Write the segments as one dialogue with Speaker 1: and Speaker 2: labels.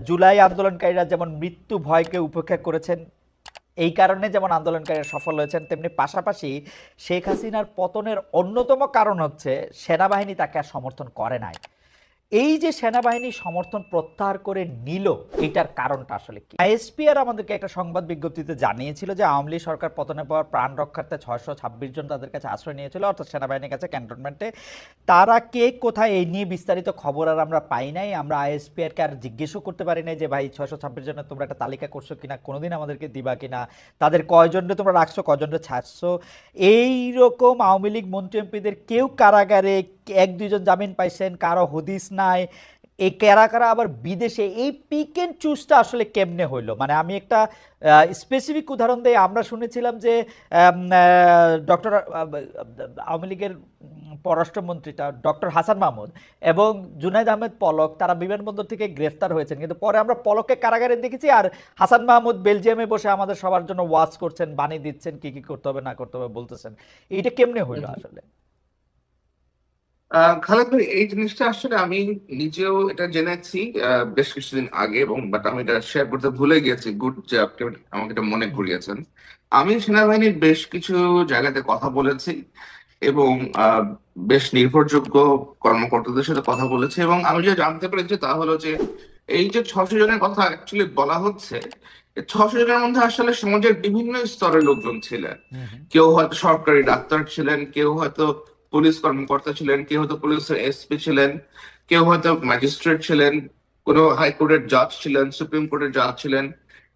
Speaker 1: জুলাই আন্দোলনকারীরা যেমন মৃত্যু ভয়কে উপেক্ষা করেছেন, এই কারণে যেমন আন্দোলনকারীরা সফল হয়েছেন, তেমনি পাশাপাশি শেখ হাসিনার পতনের অন্যতম কারণ হচ্ছে সেনাবাহিনী তাকে আর সমর্থন করে নাই। এই যে সেনাবাহিনী সমর্থন প্রত্যাহার করে নিল, এটার কারণটা আসলে কি? আইএসপিআর আমাদেরকে একটা সংবাদ বিজ্ঞপ্তিতে জানিয়েছিল যে আওয়ামী লীগ সরকার পতনের পর প্রাণ রক্ষার্থে 626 জন তাদের কাছে আশ্রয় নিয়েছিল, অর্থাৎ সেনাবাহিনীর কাছে ক্যান্টনমেন্টে। তারা কে কোথায়, এই নিয়ে বিস্তারিত খবর আর আমরা পাই নাই। আমরা আইএসপিআরকে আর জিজ্ঞেসও করতে পারি নাই যে ভাই 626 জনের তোমরা একটা তালিকা করছো কিনা, কোনোদিন আমাদেরকে দিবা কিনা, তাদের কয়জনরে তোমরা রাখছো, কয়জনরে ছাড়ছো। এইরকম আওয়ামী লীগ মন্ত্রী এমপিদের কেউ কারাগারে, এক দুইজন জামিন পাইছেন, কারো হদিস নাই। এই কারা কারা আবার বিদেশে, এই পিক এন্ড চুজটা আসলে কেমনে হইলো? মানে আমি একটা স্পেসিফিক উদাহরণ দিই। আমরা শুনেছিলাম যে ডক্টর আওয়ামী লীগের পররাষ্ট্রমন্ত্রীটা ডক্টর হাসান মাহমুদ এবং জুনাইদ আহমেদ পলক তারা বিমানবন্দর থেকে গ্রেফতার হয়েছেন, কিন্তু পরে আমরা পলককে কারাগারে দেখেছি, আর হাসান মাহমুদ বেলজিয়ামে বসে আমাদের সবার জন্য ওয়াচ করছেন, বাণী দিচ্ছেন, কি কি করতে হবে না করতে হবে বলতেছেন। এইটা কেমনে হইলো আসলে?
Speaker 2: খালেদ ভাই, এই জিনিসটা আসলে আমি নিজেও এটা জেনেছি বেশ কিছুদিন আগে, এবং বাট আমি এটা শেয়ার করতে ভুলে গেছি। গুড যে আপনি আমাকে এটা মনে করিয়েছেন। আমি সেনাবাহিনীর বেশ কিছু জায়গাতে কথা বলেছি এবং আহ, বেশ নির্ভরযোগ্য কর্মকর্তাদের সাথে কথা বলেছি, এবং আমি যে জানতে পেরেছি তা হলো যে এই যে 600 জনের কথা অ্যাকচুয়ালি বলা হচ্ছে, 600 জনের মধ্যে আসলে সমাজের বিভিন্ন স্তরের লোকজন ছিলেন।
Speaker 1: হুম হুম।
Speaker 2: কেউ হয়তো সরকারি ডাক্তার ছিলেন, কেউ হয়তো পুলিশ কর্মকর্তা ছিলেন, কেউ হয়তো পুলিশের এসপি ছিলেন, কেউ হয়তো ম্যাজিস্ট্রেট ছিলেন, কোনো হাইকোর্টের জাজ ছিলেন, সুপ্রিম কোর্টের জাজ ছিলেন,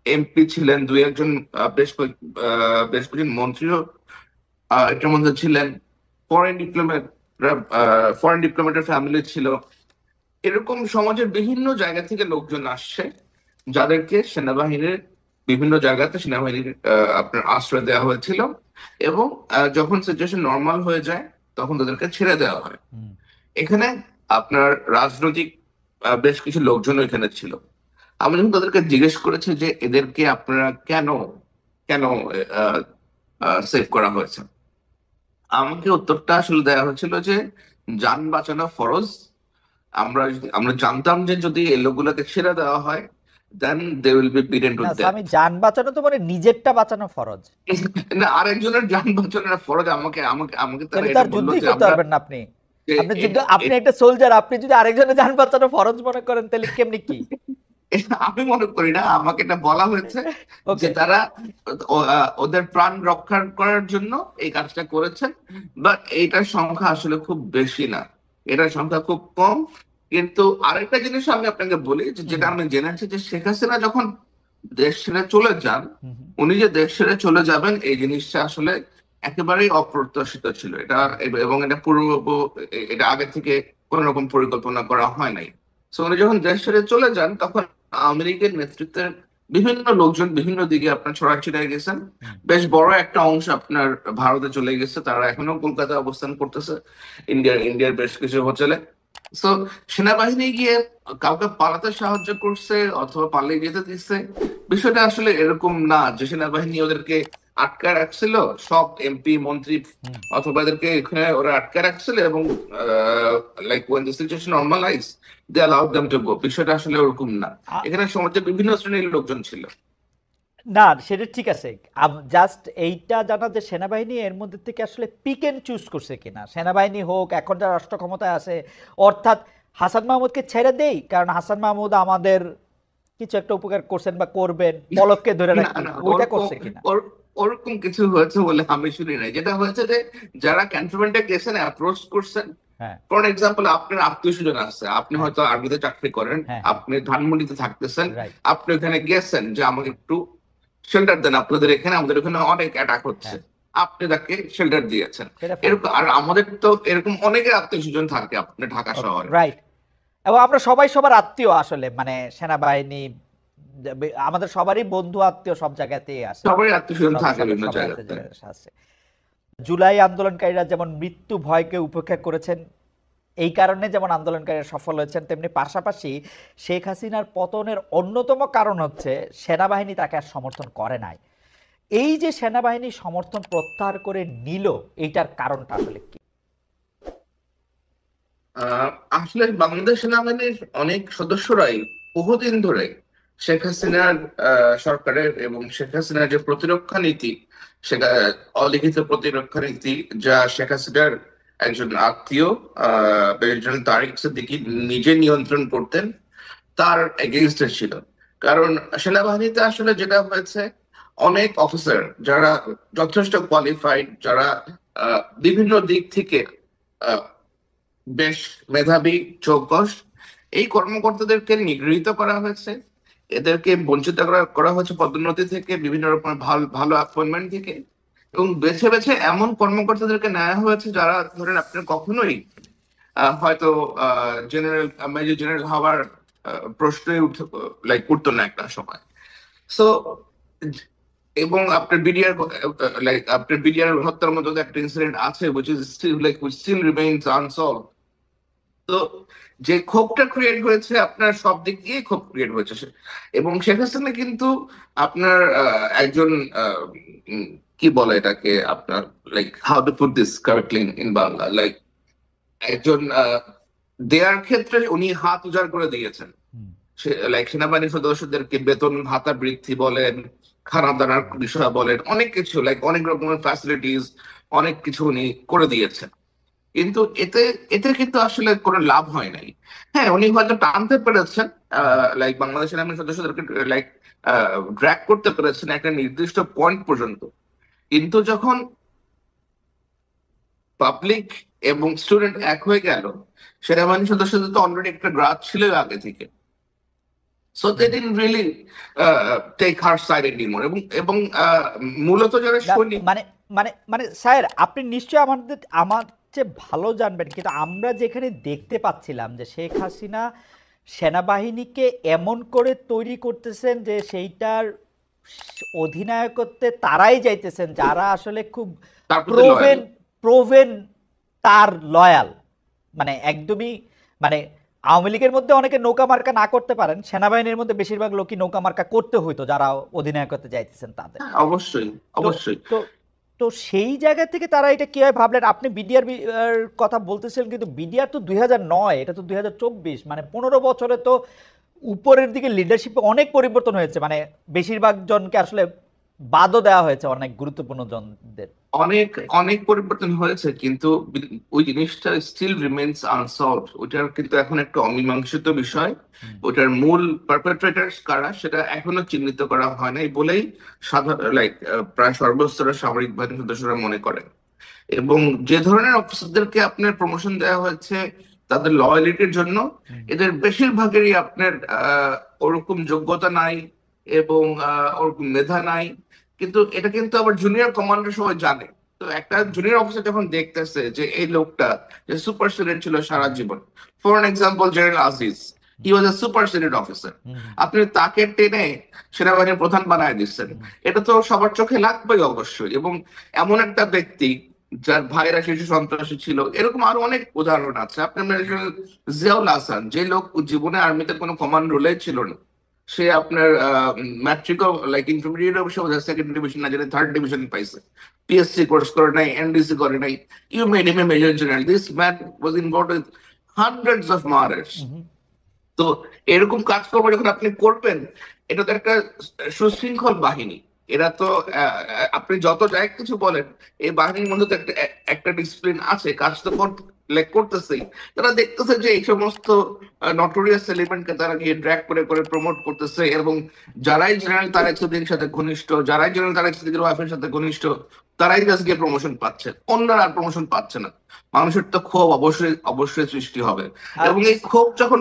Speaker 2: এমপি ছিলেন, দুই একজন বেশ কয়েকজন মন্ত্রীও এটার মধ্যে ছিলেন। ফরেন ডিপ্লোমেট ফরেন ডিপ্লোমেটের ফ্যামিলি ছিল। এরকম সমাজের বিভিন্ন জায়গা থেকে লোকজন আসছে, যাদেরকে সেনাবাহিনীর বিভিন্ন জায়গাতে সেনাবাহিনীর আপনার আশ্রয় দেওয়া হয়েছিল, এবং যখন সিচুয়েশন নর্মাল হয়ে যায় তখন তাদেরকে ছেড়ে দেওয়া হয়।
Speaker 1: হুম।
Speaker 2: এখানে আপনার রাজনৈতিক বেশ কিছু লোকজন এখানে ছিল। আমি যখন তাদেরকে জিজ্ঞেস করেছি যে এদেরকে আপনারা কেন কেন সেভ করা হয়েছে, আমাকে উত্তরটা আসলে দেওয়া হয়েছিল যে যান বাঁচানো ফরজ। আমরা জানতাম যে যদি এই লোকগুলোকে ছেড়ে দেওয়া হয়, then they will be beaten to
Speaker 1: না
Speaker 2: ডেথ।
Speaker 1: আমি যান বাঁচানো তো মানে নিজেরটা বাঁচানো ফরজ।
Speaker 2: না, আরেকজনের যান বাঁচানোর ফরজ। আমাকে আমাকে আমাকে তারা
Speaker 1: তাহলে তো
Speaker 2: এটা
Speaker 1: আর
Speaker 2: বললো
Speaker 1: যুদ্ধই
Speaker 2: যে
Speaker 1: করতে
Speaker 2: আমরা
Speaker 1: পারবেন না আপনি।
Speaker 2: যে
Speaker 1: আপনি যুদ্ধ,
Speaker 2: এটা
Speaker 1: আপনি একটা সোলজার, আপনি যদি আরেকজনের যান বাঁচানো ফরজ মনে করেন তাহলে কেমনি কি?
Speaker 2: এটা আমি মনে করি না। আমাকে এটা বলা হয়েছে যে
Speaker 1: ওকে।
Speaker 2: তারা ওদের প্রাণ রক্ষা করার জন্য এই কাজটা করেছেন। বাট এইটার সংখ্যা আসলে খুব বেশি না, এটার সংখ্যা খুব কম। কিন্তু আরেকটা জিনিস আমি আপনাকে বলি যে
Speaker 1: হুম
Speaker 2: যেটা আমি জেনেছি, যে শেখ হাসিনা যখন দেশ ছেড়ে চলে যান,
Speaker 1: হুম হুম
Speaker 2: উনি যে দেশ ছেড়ে চলে যাবেন এই জিনিসটা আসলে একেবারেই অপ্রত্যাশিত ছিল। এটা এবং এটা আগে থেকে কোন রকম পরিকল্পনা করা হয় নাই। তো উনি যখন দেশ ছেড়ে চলে যান, তখন আওয়ামী লীগের নেতৃত্বের বিভিন্ন লোকজন বিভিন্ন দিকে আপনার ছড়াছিড়ে গেছেন।
Speaker 1: হুম।
Speaker 2: বেশ বড় একটা অংশ আপনার ভারতে চলে গেছে, তারা এখনো কলকাতায় অবস্থান করতেছে, ইন্ডিয়ার বেশ কিছু হোটেলে। তো সেনাবাহিনী গিয়ে কাউকে পালাতে সাহায্য করছে অথবা পালিয়ে যেতে দিচ্ছে, বিষয়টা আসলে এরকম না যে সেনাবাহিনী ওদেরকে আটকে রাখছিল। সব এমপি মন্ত্রী
Speaker 1: হুম।
Speaker 2: অথবা এদেরকে এখানে ওরা আটকে রাখছিল, এবং like when the situation normalise they allowed them to go. বিষয়টা আসলে ওরকম না।
Speaker 1: আ-
Speaker 2: এখানে সমাজের বিভিন্ন শ্রেণীর লোকজন ছিল।
Speaker 1: না সেটা ঠিক আছে। জাস্ট এইটা জানা যে সেনাবাহিনী এর মধ্যে থেকে আসলে পিক এন্ড চুজ করছে কিনা। সেনাবাহিনী হোক, এখন যারা রাষ্ট্র ক্ষমতায় আছে, অর্থাৎ হাসান মাহমুদকে ছেড়ে দেই কারণ হাসান মাহমুদ আমাদের কিছু একটা উপকার করছেন বা করবেন, পলককে ধরে
Speaker 2: না
Speaker 1: রাখি,
Speaker 2: না,
Speaker 1: ওইটা
Speaker 2: ওরকম
Speaker 1: করছে কিনা?
Speaker 2: ওরকম কিছু হয়েছে বলে আমি শুনি নাই। যেটা হয়েছে যে যারা ক্যান্টনমেন্টে গেছেন, অ্যাপ্রোচ করছেন।
Speaker 1: হ্যাঁ
Speaker 2: ফর এক্সাম্পল, আপনার আত্মীয় স্বজন আছে, আপনি
Speaker 1: হ্যাঁ
Speaker 2: হয়তো আর্মিতে চাকরি করেন,
Speaker 1: হ্যাঁ হ্যাঁ।
Speaker 2: আপনি ধানমন্ডিতে থাকতেছেন,
Speaker 1: রাইট।
Speaker 2: আপনি ওখানে গেছেন যে আমাকে একটু শেল্টার দেন, আপনাদের এখানে আমাদের এখানে অনেক অ্যাটাক হচ্ছে,
Speaker 1: হ্যাঁ,
Speaker 2: আপনি তাকে শেল্টার দিয়েছেন।
Speaker 1: সেটা ফাইন।
Speaker 2: এরকম আর আমাদের তো এরকম অনেকের আত্মীয় স্বজন থাকে আপনার ঢাকা
Speaker 1: ওকে
Speaker 2: শহরে।
Speaker 1: রাইট। এবং আমরা সবাই সবার আত্মীয় আসলে, মানে সেনাবাহিনী আমাদের সবারই বন্ধু আত্মীয় সব জায়গাতেই আছে।
Speaker 2: সবারই আত্মীয় স্বজন
Speaker 1: সব
Speaker 2: থাকে
Speaker 1: সবাই
Speaker 2: বিভিন্ন
Speaker 1: সবাই একটা
Speaker 2: জায়গাতে।
Speaker 1: জায়গায় আছে। জুলাই আন্দোলনকারীরা যেমন মৃত্যু ভয়কে উপেক্ষা করেছেন, এই কারণে যেমন আন্দোলনকারীরা সফল হয়েছেন, তেমনি পাশাপাশি শেখ হাসিনার পতনের অন্যতম কারণ হচ্ছে সেনাবাহিনী তাকে আর সমর্থন করে নাই। এই যে সেনাবাহিনী সমর্থন প্রত্যাহার করে নিল, এইটার কারণটা আসলে কি?
Speaker 2: আহ, আসলে বাংলাদেশ সেনাবাহিনীর অনেক সদস্যরাই বহুদিন ধরে শেখ হাসিনার সরকারের এবং শেখ হাসিনার যে প্রতিরক্ষা নীতি, সেটা অলিখিত প্রতিরক্ষা নীতি, যা শেখ হাসিনার একজন আত্মীয় প্রেসিডেন্ট তারেক সিদ্দিকী নিজে নিয়ন্ত্রণ করতেন, তার এগেইনস্টে ছিল। কারণ সেনাবাহিনীতে আসলে যেটা হয়েছে, অনেক অফিসার যারা যথেষ্ট কোয়ালিফাইড, যারা বিভিন্ন দিক থেকে বেশ মেধাবী, চৌকস, এই কর্মকর্তাদেরকে নিগৃহীত করা হয়েছে। এদেরকে বঞ্চিত করা করা হয়েছে পদোন্নতি থেকে, বিভিন্ন রকমের ভালো ভালো অ্যাপয়েন্টমেন্ট থেকে, এবং বেছে বেছে এমন কর্মকর্তাদেরকে নেওয়া হয়েছে যারা ধরেন আপনার কখনোই হয়তো জেনারেল, মেজর জেনারেল হওয়ার প্রশ্নই উঠতো না একটা সময়। সো, এবং আপনার বিডিআর, আপনার বিডিআর হত্যার মতো একটা ইনসিডেন্ট আছে, which still remains unsolved। তো যে ক্ষোভটা ক্রিয়েট হয়েছে, আপনার সব দিক দিয়ে ক্ষোভ ক্রিয়েট হয়েছে এবং শেখ হাসিনা কিন্তু আপনার একজন উম, কি বলে এটাকে, আপনার how to put this correctly in Bangla, একজন দেয়ার ক্ষেত্রে উনি হাত উজাড় করে দিয়েছেন।
Speaker 1: হুম।
Speaker 2: সেনাবাহিনীর সদস্যদেরকে বেতন ভাতা বৃদ্ধি বলেন, খানা দানার বিষয় বলেন, অনেক কিছু, অনেক রকমের ফ্যাসিলিটিস, অনেক কিছু উনি করে দিয়েছেন। কিন্তু এতে এতে কিন্তু আসলে কোনো লাভ হয় নাই। হ্যাঁ, উনি হয়তো টানতে পেরেছেন, বাংলাদেশ সেনাবাহিনীর সদস্যদেরকে ড্র্যাগ করতে পেরেছেন একটা নির্দিষ্ট পয়েন্ট পর্যন্ত। কিন্তু যখন পাবলিক এবং স্টুডেন্ট এক হয়ে গেল, সেনাবাহিনীর সদস্যদের তো অলরেডি একটা গ্রাজ ছিল আগে থেকে। So they
Speaker 1: hmm.
Speaker 2: Didn't really take her side anymore. এবং এবং মূলত যারা
Speaker 1: না,
Speaker 2: সৈনিক,
Speaker 1: মানে মানে মানে স্যার, আপনি নিশ্চয়ই আমার চেয়ে ভালো জানবেন, কিন্তু আমরা যেখানে দেখতে পাচ্ছিলাম যে শেখ হাসিনা সেনাবাহিনীকে এমন করে তৈরি করতেছেন যে সেইটার অধিনায়কত্বে তারাই যাইতেছেন যারা আসলে খুব
Speaker 2: তার প্রতি লয়াল।
Speaker 1: প্রোভেন প্রোভেন তার লয়াল। মানে একদমই, মানে আওয়ামী লীগের মধ্যে অনেকে নৌকা মার্কা না করতে পারেন, সেনাবাহিনীর মধ্যে বেশিরভাগ লোকই নৌকা মার্কা করতে হইতো যারা অধিনায়কত্বে যাইতেছেন তাদের।
Speaker 2: হ্যাঁ, অবশ্যই,
Speaker 1: তো
Speaker 2: অবশ্যই।
Speaker 1: তো তো সেই জায়গা থেকে তারা এটা কিভাবে ভাবলেন? আপনি বিডিআর কথা বলতেছিলেন, কিন্তু বিডিআর তো 2009, এটা তো 2024, মানে 15 বছরে তো উপরের দিকে লিডারশিপে অনেক পরিবর্তন হয়েছে, মানে বেশিরভাগ জনকে আসলে বাদও দেওয়া হয়েছে অনেক গুরুত্বপূর্ণ জনদের।
Speaker 2: অনেক অনেক পরিবর্তন হয়েছে, কিন্তু ওই জিনিসটা স্টিল রিমেইনস আনসলভড। ওইটার কিন্তু এখন একটা অমীমাংসিত বিষয়।
Speaker 1: হুম।
Speaker 2: ওটার মূল পারপেট্রেটার্স কারা সেটা এখনো চিহ্নিত করা হয় নাই বলেই সাধারণ, প্রায় সর্বস্তরের সামরিক বাহিনীর সদস্যরা মনে করেন। এবং যে ধরনের অফিসারদেরকে আপনার প্রমোশন দেওয়া হয়েছে তাদের লয়ালিটির জন্য,
Speaker 1: হুম।
Speaker 2: এদের বেশিরভাগেরই আপনার ওরকম যোগ্যতা নাই এবং ওরকম মেধা নাই। কিন্তু এটা কিন্তু আবার জুনিয়র কমান্ডার সবাই জানে। তো একটা জুনিয়র অফিসার যখন দেখতেছে যে এই লোকটা যে সুপার সিনিয়র ছিল সারা জীবন, for example general Aziz, he was a super senior officer,
Speaker 1: hmm.
Speaker 2: আপনি তাকে টেনে সেনাবাহিনীর প্রধান বানায় দিচ্ছেন,
Speaker 1: হুম।
Speaker 2: এটা তো সবার চোখে লাগবেই অবশ্যই। এবং এমন একটা ব্যক্তি যার ভাইরা শিশু সন্ত্রাসী ছিল, এরকম আরো অনেক উদাহরণ আছে। আপনার মেজর জিয়াউল হাসান, যে লোক জীবনে আর্মিতে কোনো কমান্ড রোলে ছিল না, সে আপনার ম্যাট্রিক, ইন্টারমিডিয়েট অবশ্য সেকেন্ড ডিভিশন না, যেটা থার্ড ডিভিশন পাইছে, পিএসসি কোর্স করে নাই, এনডিসি করে নাই, you made him a major general. This man was involved with hundreds of murders.
Speaker 1: Hmm.
Speaker 2: তো এরকম কাজকর্ম যখন আপনি করবেন, এটা তো একটা সুশৃঙ্খল বাহিনী। এরা তো আপনি যত যাই কিছু বলেন, এই বাহিনীর মধ্যে তো একটা একটা ডিসিপ্লিন আছে, কাজ তো করতেছেই। তারা দেখতেছে যে এই সমস্ত নটোরিয়াস এলিমেন্টকে তারা গিয়ে ড্র্যাগ করে করে প্রমোট করতেছে, এবং যারাই জেনারেল তারেক সিদ্দিকীর সাথে ঘনিষ্ঠ, যারাই জেনারেল তারেক সিদ্দিকীর ওয়াইফের সাথে ঘনিষ্ঠ, তারাই কাছে গিয়ে প্রমোশন পাচ্ছে, অন্যরা আর প্রমোশন পাচ্ছে না। মানুষের তো ক্ষোভ অবশ্যই অবশ্যই সৃষ্টি হবে।
Speaker 1: আর
Speaker 2: এবং এই ক্ষোভ যখন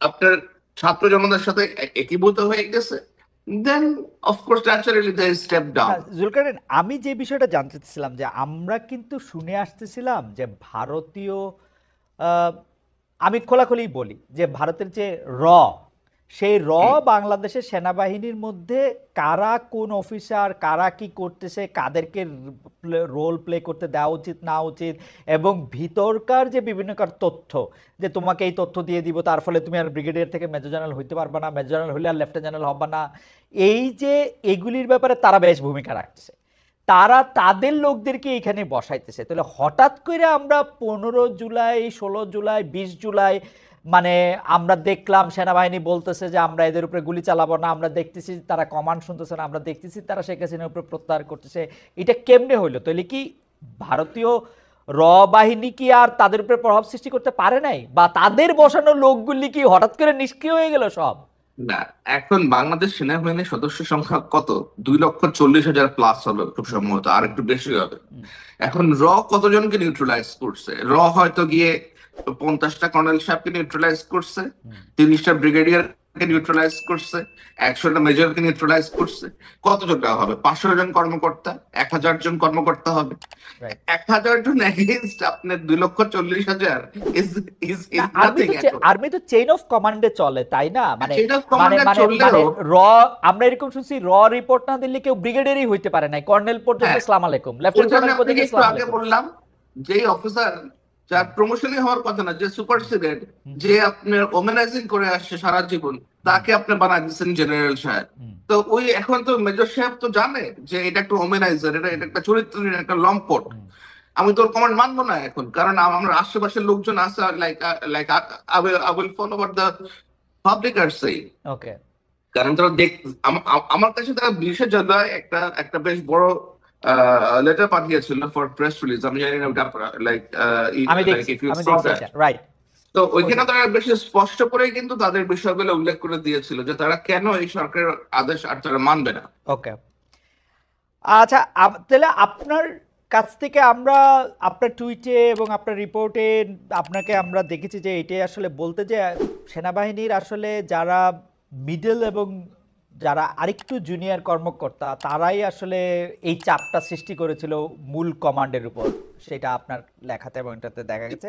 Speaker 2: আপনার ছাত্র জনতার সাথে একীভূত হয়ে গেছে, দেন অফকোর্স ন্যাচারালি দে স্টেপ
Speaker 1: না,
Speaker 2: ডাউন।
Speaker 1: জুলকারনাইন, আমি যে বিষয়টা জানতে চাচ্ছিলাম যে আমরা কিন্তু শুনে আসতেছিলাম যে ভারতীয়, আহ, আমি খোলাখুলি বলি যে ভারতের যে র, সেই র বাংলাদেশের সেনাবাহিনীর মধ্যে কারা কোন অফিসার, কারা কি করতেছে, কাদেরকে রোল প্লে করতে দেওয়া উচিত না উচিত, এবং ভিতরকার যে বিভিন্ন তথ্য, যে তোমাকে এই তথ্য দিয়ে দিব তার ফলে তুমি আর ব্রিগেডিয়ার থেকে মেজর জেনারেল হইতে পারবা না, মেজর জেনারেল হলে আর লেফটেন্যান্ট জেনারেল হবা না, এই যে এগুলির ব্যাপারে তারা বেশ ভূমিকা রাখছে। তারা তাদের লোকদেরকে এখানে বসাইতেছে। তাহলে হঠাৎ করে আমরা 15 জুলাই, 16 জুলাই, 20 জুলাই মানে আমরা দেখলাম সেনাবাহিনী বলতেছে যে আমরা এদের উপরে গুলি চালাবো না, আমরা দেখতেছি তারা কমান্ড শুনতেছে না, আমরা দেখতেছি তারা শেখ হাসিনার উপরে প্রত্যাহার করতেছে। এটা কেমনে হইলো? তাহলে কি ভারতীয় র বাহিনী কি আর তাদের উপরে প্রভাব সৃষ্টি করতে পারে নাই, বা তাদের বসানো লোকগুলি কি হঠাৎ করে নিষ্ক্রিয় হয়ে গেল সব?
Speaker 2: না, এখন বাংলাদেশ সেনাবাহিনীর সদস্য সংখ্যা কত? 2,40,000 প্লাস হবে খুব সম্ভবত, আর একটু বেশি হবে। এখন র কতজনকে নিউট্রালাইজ করছে? র হয়তো গিয়ে 50টা কর্নেল সাহেবকে নিউট্রালাইজ করছে, 30টা ব্রিগেডিয়ারকে নিউট্রালাইজ করছে, 100টা মেজরকে নিউট্রালাইজ করছে। কতজন হবে? 500 জন কর্মকর্তা, 1000 জন কর্মকর্তা হবে।
Speaker 1: Right.
Speaker 2: 1000 জন এগেইনস্ট আপনার 2,40,000 ইজ ইজ
Speaker 1: না,
Speaker 2: নাথিং।
Speaker 1: আর্মি তো চেইন অফ কমান্ডে চলে, তাই না? মানে
Speaker 2: চেইন অফ
Speaker 1: মানে
Speaker 2: কমান্ডে
Speaker 1: মানে
Speaker 2: চললেও
Speaker 1: মানে র আমরা এরকম শুনছি, র রিপোর্ট না দিলে কেউ ব্রিগেডিয়ারই হইতে পারে না, কর্নেল পর্যন্ত
Speaker 2: হ্যাঁ,
Speaker 1: আসসালামু আলাইকুম,
Speaker 2: ওই
Speaker 1: লেফটেন্যান্ট
Speaker 2: জন্য
Speaker 1: কর্নেল পর্যন্ত
Speaker 2: আপনাকে একটু
Speaker 1: আসসালামু
Speaker 2: আগে
Speaker 1: আলাইকুম।
Speaker 2: বললাম যে অফিসার যার প্রমোশনই হওয়ার কথা না, যে সুপারসিডেড, যে আপনার ওমেনাইজিং করে আসছে সারা জীবন, তাকে আপনি বানাই দিচ্ছেন জেনারেল সাহেব। তো ওই এখন তো মেজর সাহেব তো জানে যে এটা একটা ওমেনাইজার, এটা এটা একটা চরিত্রহীন, একটা লম্পট। আমি তোর কমান্ড মানবো না এখন, কারণ আমার আশেপাশের লোকজন আছে, like like I will follow what the public are saying.
Speaker 1: Okay,
Speaker 2: কারণ তারা আমার কাছে তারা 20শে জুলাই একটা একটা বেশ বড় লেটার পাঠিয়েছিল ফর প্রেস রিলিজ। আমি জানি না ওটা লাইক
Speaker 1: আমি দেখছি এটা, রাইট।
Speaker 2: তো ওইখানে তারা বেশি স্পষ্ট করে কিন্তু তাদের বিষয়গুলো উল্লেখ করে দিয়েছিল যে তারা কেন এই সরকারের আদেশ আর তারা মানবে না।
Speaker 1: ওকে, আচ্ছা, তাহলে আপনার কাছ থেকে আমরা আপনার টুইটে এবং আপনার রিপোর্টে আপনাকে আমরা দেখেছি যে এটাই আসলে বলতে, যে সেনাবাহিনীর আসলে যারা মিডল এবং যারা আরেকটু জুনিয়র কর্মকর্তা তারাই আসলে এই চাপটা সৃষ্টি করেছিল মূল কমান্ডের উপর, সেটা আপনার লেখাতে এবং এটাতে দেখা গেছে।